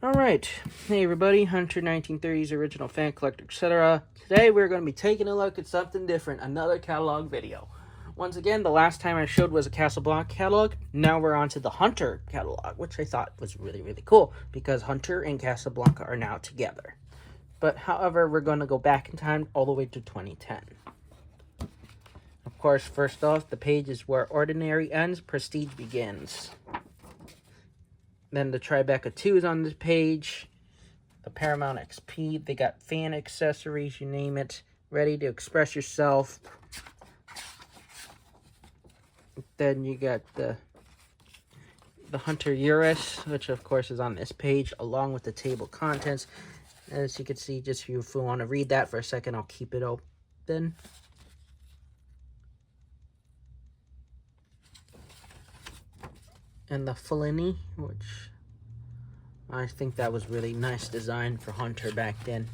Alright, hey everybody, Hunter 1930s original fan collector, etc. Today we're going to be taking a look at something different, another catalog video. Once again, the last time I showed was a Casablanca catalog. Now we're on to the Hunter catalog, which I thought was really cool because Hunter and Casablanca are now together. But however, we're going to go back in time all the way to 2010. Of course, first off, the page is where ordinary ends, prestige begins. Then the Tribeca 2 is on this page. The Paramount XP. They got fan accessories, you name it. Ready to express yourself. Then you got the Hunter Urus, which of course is on this page, along with the table contents. As you can see, just if you want to read that for a second, I'll keep it open. And the Fellini, which I think that was really nice design for Hunter back then.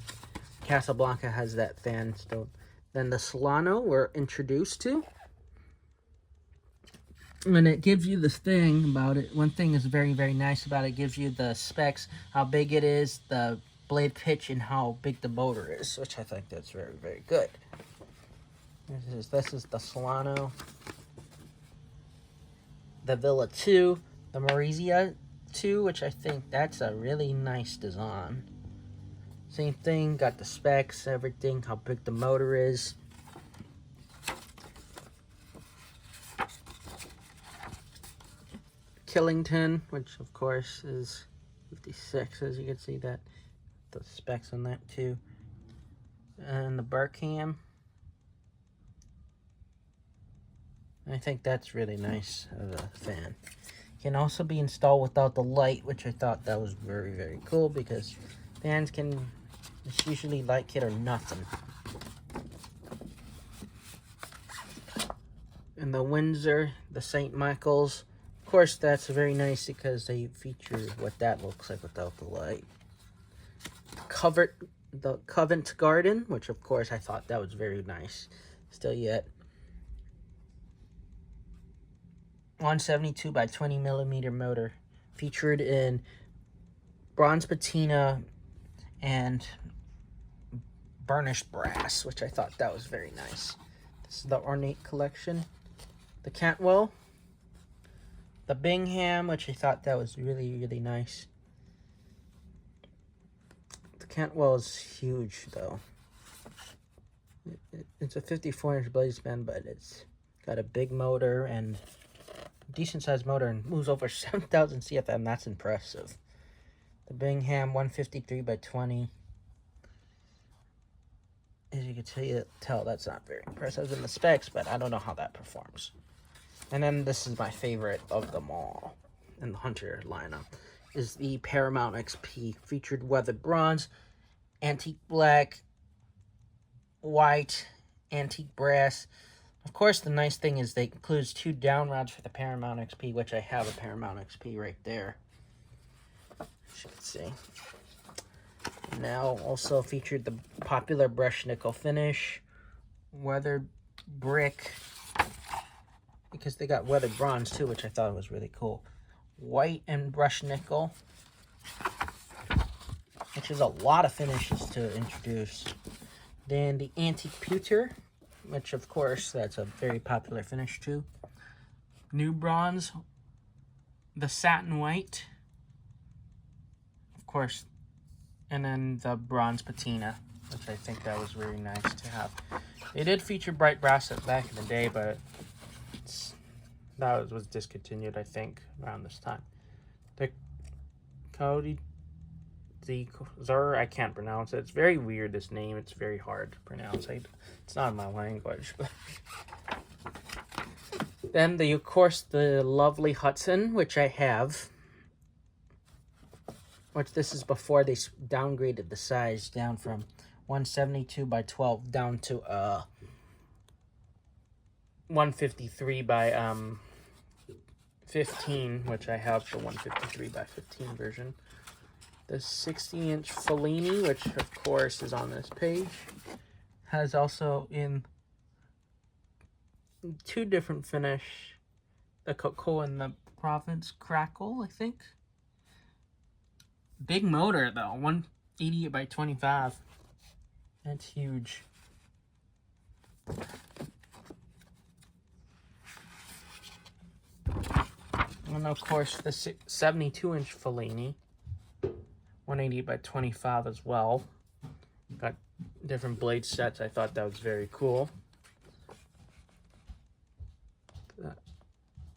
Casablanca has that fan still. Then the Solano we're introduced to. And it gives you this thing about it. One thing is very nice about it. It gives you the specs, how big it is, the blade pitch, and how big the motor is, which I think that's very good. This is the Solano. The Villa 2. The Maurizia 2, which I think that's a really nice design. Same thing, got the specs, everything, how big the motor is. Killington, which of course is 56, as you can see that. The specs on that too. And the Burkham. I think that's really nice as a fan. Can also be installed without the light, which I thought that was very cool because fans can, it's usually light kit or nothing. And the Windsor, the St. Michael's, of course that's very nice because they feature what that looks like without the light. The Covent Garden, which of course I thought that was very nice. Still yet. 172 by 20 millimeter motor, featured in bronze patina and burnished brass, which I thought that was very nice. This is the Ornate collection. The Cantwell, the Bingham, which I thought that was really nice. The Cantwell is huge though. It's a 54-inch blade span, but it's got a big motor and decent sized motor and moves over 7,000 CFM. That's impressive. The Bingham 153 by 20. As you can tell, that's not very impressive in the specs, but I don't know how that performs. And then this is my favorite of them all in the Hunter lineup, is the Paramount XP, featured weathered bronze, antique black, white, antique brass. Of course, the nice thing is they includes 2 down rods for the Paramount XP, which I have a Paramount XP right there, as you can see. Now, also featured the popular brushed nickel finish, weathered brick, because they got weathered bronze too, which I thought was really cool. White and brushed nickel, which is a lot of finishes to introduce. Then the antique pewter, which of course that's a very popular finish too. New bronze, the satin white, of course, and then the bronze patina, which I think that was really nice to have. They did feature bright brass back in the day, but that was discontinued, I think, around this time. The Cody, I can't pronounce it. It's very weird, this name. It's very hard to pronounce. It's not my language. But then, of course, the lovely Hudson, which I have. Which this is before they downgraded the size down from 172 by 12 down to 153 by 15, which I have the 153 by 15 version. The 60-inch Fellini, which of course is on this page, has also in 2 different finish, the Cocoa and the Provence Crackle, I think. Big motor though, 188 by 25. That's huge. And of course the 72-inch Fellini, 180 by 25 as well. Got different blade sets. I thought that was very cool.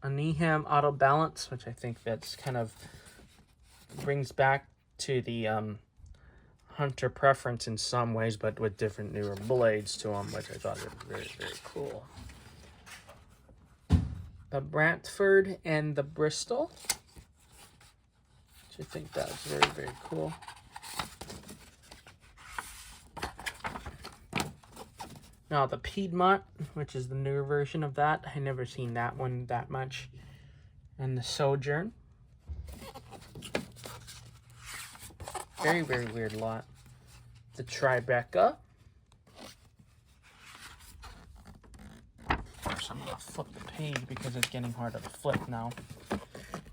A Needham Auto Balance, which I think that's kind of brings back to the Hunter preference in some ways, but with different newer blades to them, which I thought was very, very cool. The Brantford and the Bristol, which I think that was very, very cool. Now the Piedmont, which is the newer version of that. I never seen that one that much. And the Sojourn. Very, very weird lot. The Tribeca. First, I'm going to flip the page because it's getting harder to flip now.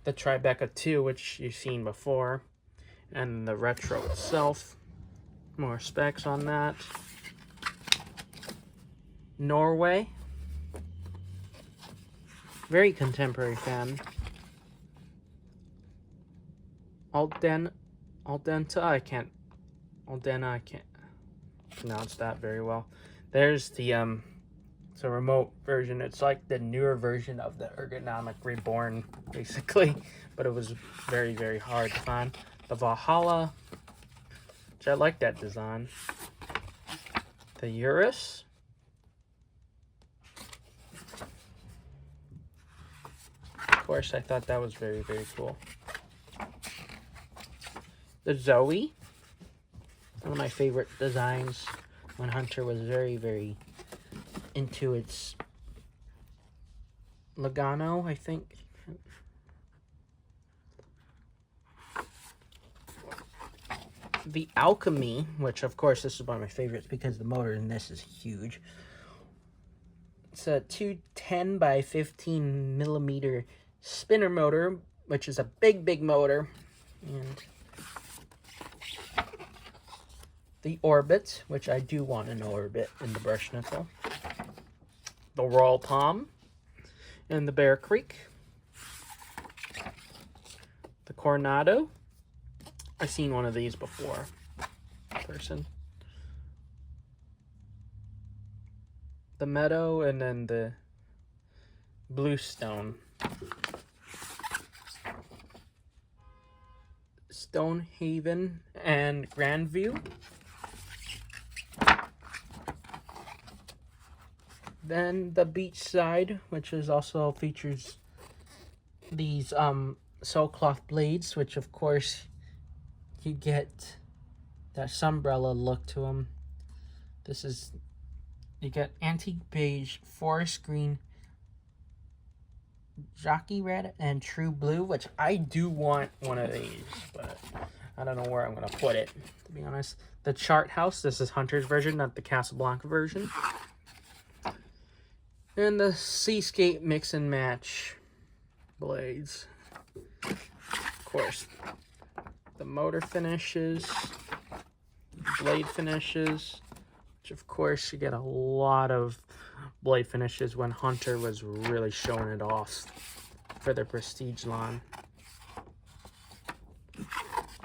The Tribeca 2, which you've seen before. And the Retro itself. More specs on that. Norway. Very contemporary fan. Aldena, I can't pronounce that very well. There's the it's a remote version. It's like the newer version of the Ergonomic Reborn, basically, but it was very, very hard to find. The Valhalla, which I like that design. The Urus. Of course, I thought that was very, very cool. The Zoe, one of my favorite designs when Hunter was very, very into its Logano, I think. The Alchemy, which of course this is one of my favorites because the motor in this is huge. It's a 210 by 15 millimeter spinner motor, which is a big, big motor. And the Orbit, which I do want an Orbit in the brush nickel. The Royal Palm. And the Bear Creek. The Coronado. I've seen one of these before. Person. The Meadow, and then the Bluestone. Stonehaven and Grandview. Then the Beachside, which is also features these Soulcloth blades, which of course you get that Sunbrella look to them. This is, you get antique beige, forest green, jockey red, and true blue, which I do want one of these, but I don't know where I'm going to put it, to be honest. The Chart House, this is Hunter's version, not the Casablanca version. And the Seascape Mix and Match blades. Of course, the motor finishes, blade finishes, which of course you get a lot of blade finishes when Hunter was really showing it off for the Prestige line.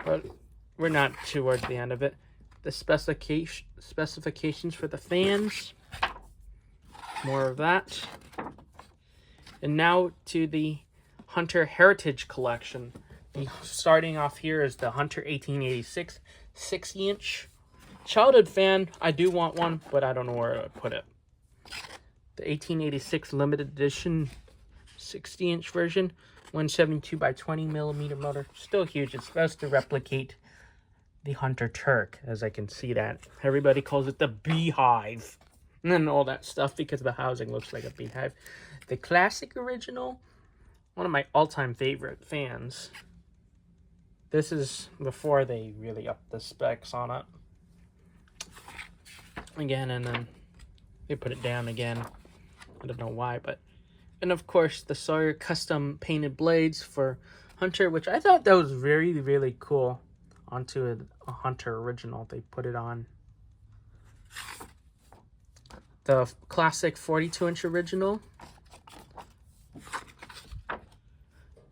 But we're not towards the end of it. The specifications for the fans. More of that. And now to the Hunter Heritage Collection. Starting off here is the Hunter 1886 60-inch. Childhood fan, I do want one, but I don't know where to put it. The 1886 limited edition 60-inch version, 172 by 20 millimeter motor. Still huge. It's supposed to replicate the Hunter Turk, as I can see that. Everybody calls it the Beehive. And all that stuff because the housing looks like a beehive. The classic original, one of my all-time favorite fans. This is before they really upped the specs on it. Again, and then they put it down again. I don't know why, but... And of course, the Sawyer custom painted blades for Hunter, which I thought that was really, really cool. onto a Hunter original. They put it on. The classic 42-inch original.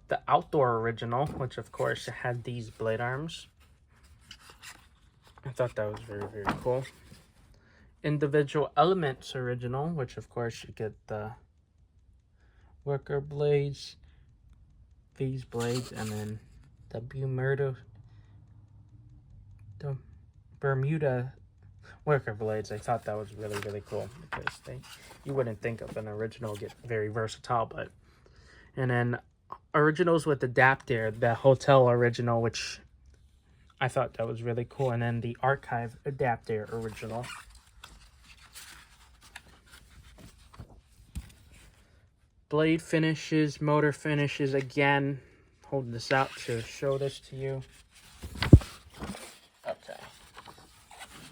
The outdoor original, which of course had these blade arms. I thought that was very, very cool. Individual Elements original, which of course you get the worker blades, these blades, and then the Bermuda worker blades. I thought that was really, really cool because you wouldn't think of an original get very versatile, but and then originals with adapter, the Hotel original, which I thought that was really cool, and then the Archive adapter original. Blade finishes, motor finishes, again, holding this out to show this to you. Okay.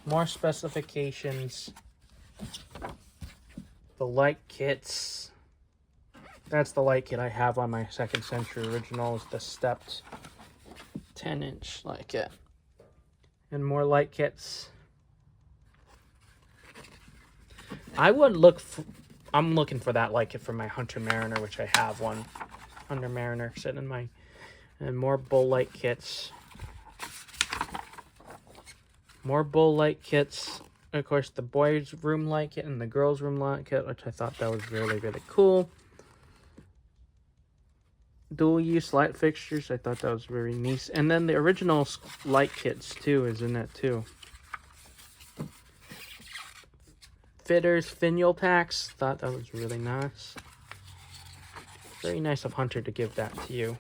More specifications. The light kits. That's the light kit I have on my 2nd Century original, is the stepped 10-inch light kit. And more light kits. I'm looking for that light kit for my Hunter Mariner, which I have one. Hunter Mariner sitting in my... And more bull light kits. More bull light kits. Of course, the boys' room light kit and the girls' room light kit, which I thought that was really, really cool. Dual-use light fixtures. I thought that was very nice. And then the original light kits, too, is in it, too. Fitters finial packs. Thought that was really nice. Very nice of Hunter to give that to you.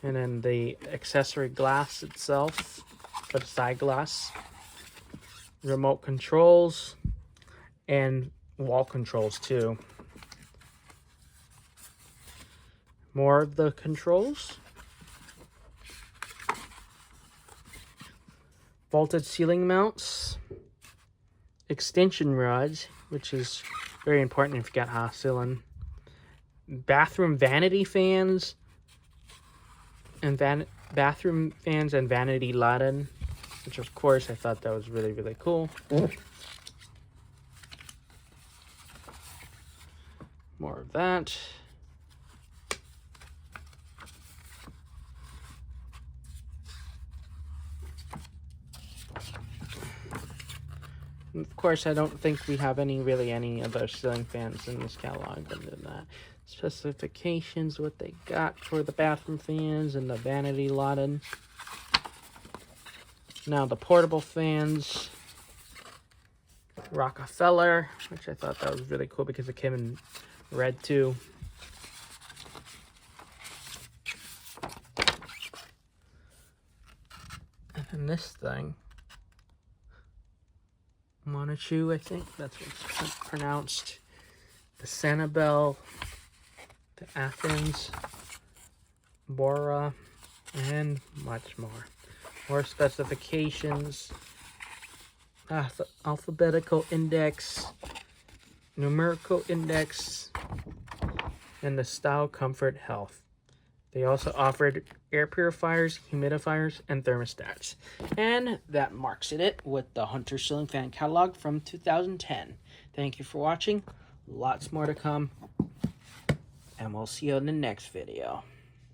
And then the accessory glass itself, for the side glass. Remote controls. And wall controls, too. More of the controls. Vaulted ceiling mounts. Extension rods, which is very important if you got high ceiling. Bathroom vanity fans. And bathroom fans and vanity lighting. Which of course I thought that was really, really cool. More of that. Of course, I don't think we have any other ceiling fans in this catalog other than that. Specifications, what they got for the bathroom fans and the vanity lighting. Now the portable fans. Rockefeller, which I thought that was really cool because it came in red too. And then this thing. Monachu, I think that's what it's pronounced. The Sanibel, the Athens, Bora, and much more. More specifications, alphabetical index, numerical index, and the style, comfort, health. They also offered air purifiers, humidifiers, and thermostats. And that marks it with the Hunter Ceiling Fan Catalog from 2010. Thank you for watching. Lots more to come. And we'll see you in the next video.